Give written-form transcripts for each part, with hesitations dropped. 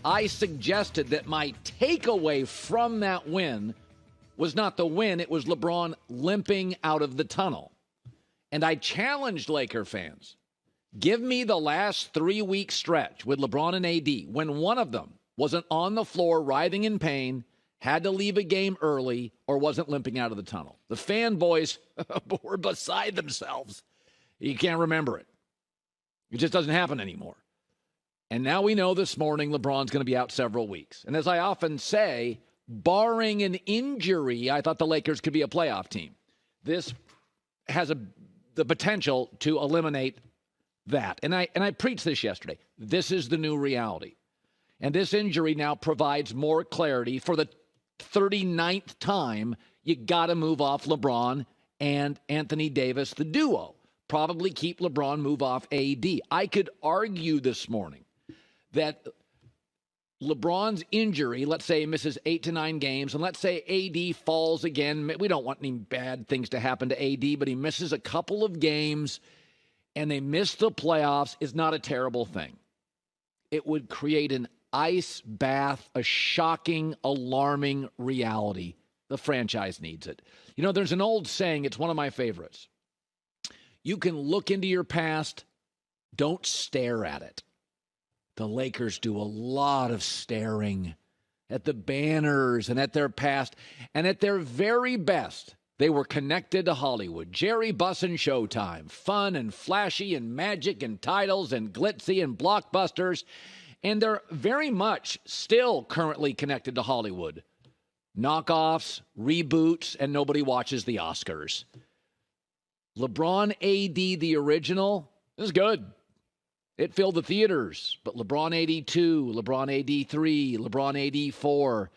I suggested that my takeaway from that win was not the win, it was LeBron limping out of the tunnel. And I challenged Laker fans. Give me the last 3-week stretch with LeBron and AD when one of them wasn't on the floor writhing in pain, had to leave a game early, or wasn't limping out of the tunnel. The fanboys were beside themselves. You can't remember it. It just doesn't happen anymore. And now we know this morning LeBron's going to be out several weeks. And as I often say, barring an injury, I thought the Lakers could be a playoff team. This has the potential to eliminate that. And I preached this yesterday. This is the new reality. And this injury now provides more clarity. For the 39th time, you got to move off LeBron and Anthony Davis, the duo. Probably keep LeBron, move off AD. I could argue this morning that LeBron's injury, let's say he misses 8 to 9 games, and let's say AD falls again. We don't want any bad things to happen to AD, but he misses a couple of games and they miss the playoffs is not a terrible thing. It would create an ice bath, a shocking, alarming reality. The franchise needs it. You know, there's an old saying, it's one of my favorites. You can look into your past, don't stare at it. The Lakers do a lot of staring at the banners and at their past. And at their very best, they were connected to Hollywood. Jerry Buss and Showtime. Fun and flashy and magic and titles and glitzy and blockbusters. And they're very much still currently connected to Hollywood. Knockoffs, reboots, and nobody watches the Oscars. LeBron AD, the original, is good. It filled the theaters, but LeBron AD2, LeBron AD3, LeBron AD4.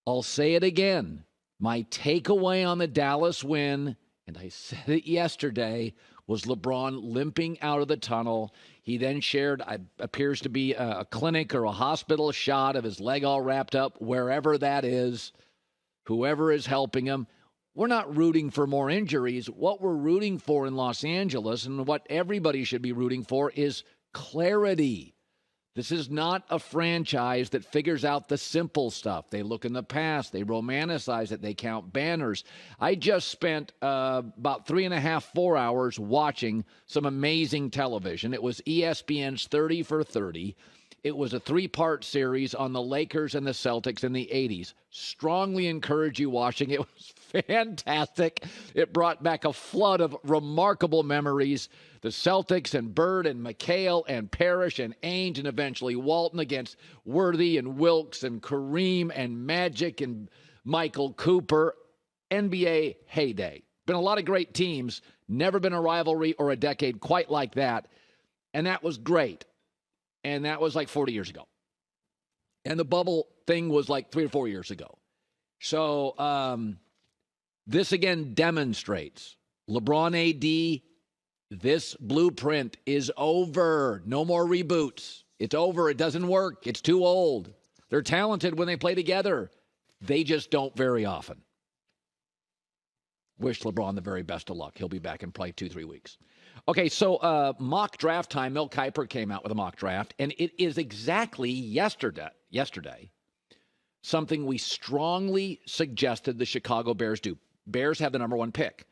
I'll say it again. My takeaway on the Dallas win, and I said it yesterday, was LeBron limping out of the tunnel. He then shared, appears to be a clinic or a hospital shot of his leg all wrapped up, wherever that is, whoever is helping him. We're not rooting for more injuries. What we're rooting for in Los Angeles, and what everybody should be rooting for, is clarity. This is not a franchise that figures out the simple stuff. They look in the past. They romanticize it. They count banners. I just spent about 3.5, 4 hours watching some amazing television. It was ESPN's 30 for 30. It was a 3-part series on the Lakers and the Celtics in the 80s. Strongly encourage you watching. It was fantastic. It brought back a flood of remarkable memories. The Celtics and Bird and McHale and Parrish and Ainge and eventually Walton against Worthy and Wilkes and Kareem and Magic and Michael Cooper. NBA heyday. Been a lot of great teams. Never been a rivalry or a decade quite like that. And that was great. And that was like 40 years ago. And the bubble thing was like 3 or 4 years ago. So this again demonstrates LeBron AD, this blueprint is over. No more reboots. It's over. It doesn't work. It's too old. They're talented when they play together. They just don't very often. Wish LeBron the very best of luck. He'll be back in probably 2-3 weeks. Okay, so mock draft time. Mel Kiper came out with a mock draft, and it is exactly yesterday something we strongly suggested the Chicago Bears do. Bears have the number 1 pick.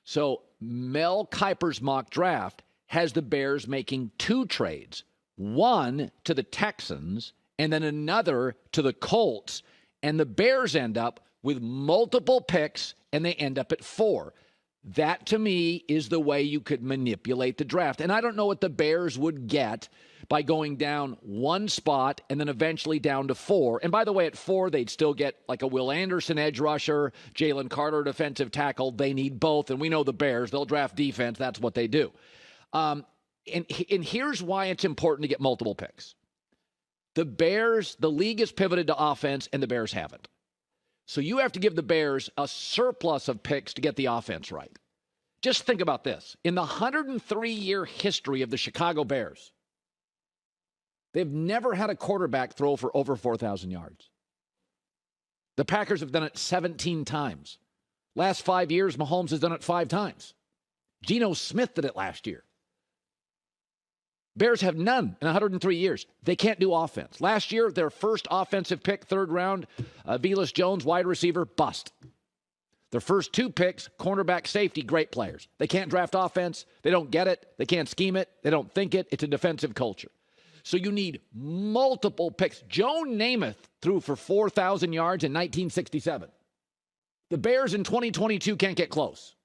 So Mel Kiper's mock draft has the Bears making 2 trades, one to the Texans and then another to the Colts, and the Bears end up with multiple picks, and they end up at 4. That, to me, is the way you could manipulate the draft. And I don't know what the Bears would get by going down 1 spot and then eventually down to 4. And by the way, at 4, they'd still get like a Will Anderson edge rusher, Jalen Carter defensive tackle. They need both. And we know the Bears, they'll draft defense. That's what they do. And here's why it's important to get multiple picks. The Bears, the league has pivoted to offense, and the Bears haven't. So you have to give the Bears a surplus of picks to get the offense right. Just think about this. In the 103-year history of the Chicago Bears, they've never had a quarterback throw for over 4,000 yards. The Packers have done it 17 times. Last 5 years, Mahomes has done it 5 times. Geno Smith did it last year. Bears have none in 103 years. They can't do offense. Last year, their first offensive pick, third round, Velus Jones, wide receiver, bust. Their first two picks, cornerback, safety, great players. They can't draft offense. They don't get it. They can't scheme it. They don't think it. It's a defensive culture. So you need multiple picks. Joe Namath threw for 4,000 yards in 1967. The Bears in 2022 can't get close.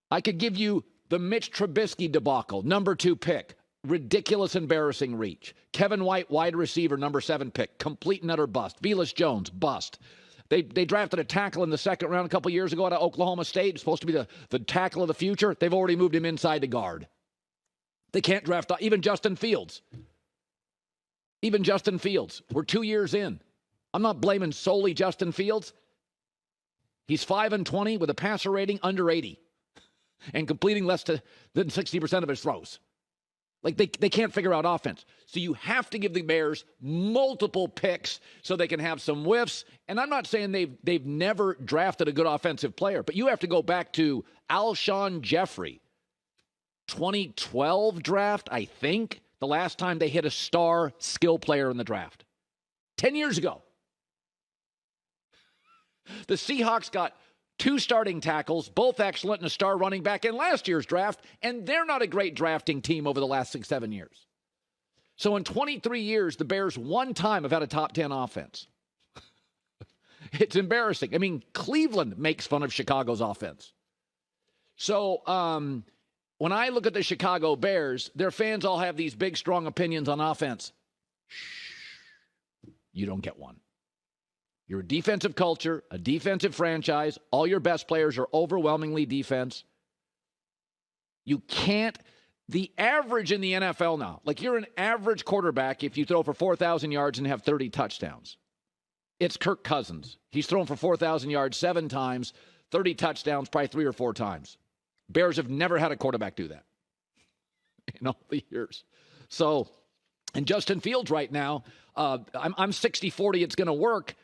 I could give you the Mitch Trubisky debacle, number 2 pick. Ridiculous, embarrassing reach. Kevin White, wide receiver, number 7 pick. Complete and utter bust. Velus Jones, bust. They drafted a tackle in the second round a couple years ago out of Oklahoma State. Supposed to be the tackle of the future. They've already moved him inside to guard. They can't draft even Justin Fields. Even Justin Fields. We're 2 years in. I'm not blaming solely Justin Fields. He's 5-20 with a passer rating under 80 and completing less than 60% of his throws. Like, they can't figure out offense. So you have to give the Bears multiple picks so they can have some whiffs. And I'm not saying they've never drafted a good offensive player, but you have to go back to Alshon Jeffrey, 2012 draft, I think, the last time they hit a star skill player in the draft. 10 years ago. The Seahawks got 2 starting tackles, both excellent, and a star running back in last year's draft, and they're not a great drafting team over the last 6-7 years. So in 23 years, the Bears one time have had a top 10 offense. It's embarrassing. I mean, Cleveland makes fun of Chicago's offense. So when I look at the Chicago Bears, their fans all have these big, strong opinions on offense. Shh. You don't get one. You're a defensive culture, a defensive franchise. All your best players are overwhelmingly defense. You can't. The average in the NFL now, like you're an average quarterback if you throw for 4,000 yards and have 30 touchdowns. It's Kirk Cousins. He's thrown for 4,000 yards 7 times, 30 touchdowns probably 3 or 4 times. Bears have never had a quarterback do that in all the years. So, and Justin Fields right now, I'm 60-40, it's going to work.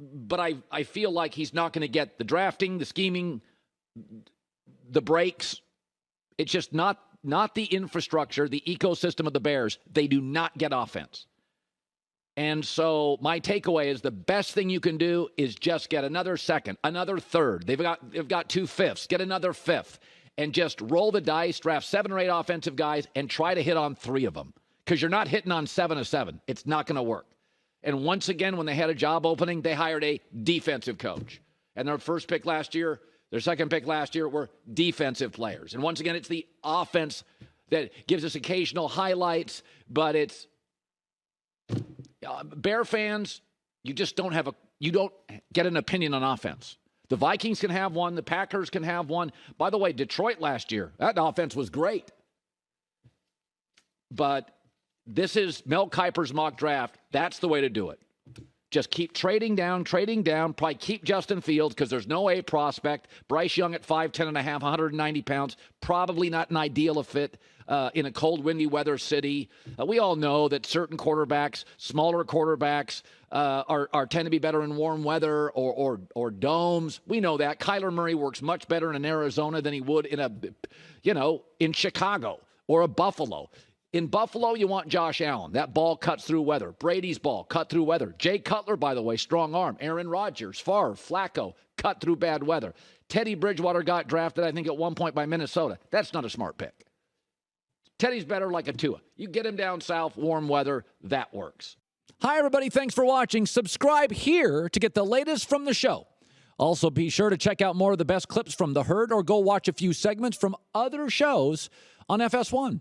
But I feel like he's not going to get the drafting, the scheming, the breaks. It's just not the infrastructure, the ecosystem of the Bears. They do not get offense. And so my takeaway is the best thing you can do is just get another second, another third. They've got 2 fifths. Get another fifth and just roll the dice, draft 7 or 8 offensive guys, and try to hit on 3 of them. Because you're not hitting on 7 of 7. It's not going to work. And once again, when they had a job opening, they hired a defensive coach. And their first pick last year, their second pick last year were defensive players. And once again, it's the offense that gives us occasional highlights, but it's Bear fans, you just don't get an opinion on offense. The Vikings can have one. The Packers can have one. By the way, Detroit last year, that offense was great. But this is Mel Kiper's mock draft. That's the way to do it. Just keep trading down. Probably keep Justin Fields because there's no A prospect. Bryce Young at 5'10 and a half, 190 pounds. Probably not an ideal fit in a cold, windy weather city. We all know that certain quarterbacks, smaller quarterbacks, tend to be better in warm weather or domes. We know that. Kyler Murray works much better in Arizona than he would in Chicago or a Buffalo. In Buffalo, you want Josh Allen. That ball cuts through weather. Brady's ball cut through weather. Jay Cutler, by the way, strong arm. Aaron Rodgers, Favre, Flacco, cut through bad weather. Teddy Bridgewater got drafted, I think, at one point by Minnesota. That's not a smart pick. Teddy's better like a Tua. You get him down south, warm weather, that works. Hi, everybody. Thanks for watching. Subscribe here to get the latest from the show. Also, be sure to check out more of the best clips from The Herd or go watch a few segments from other shows on FS1.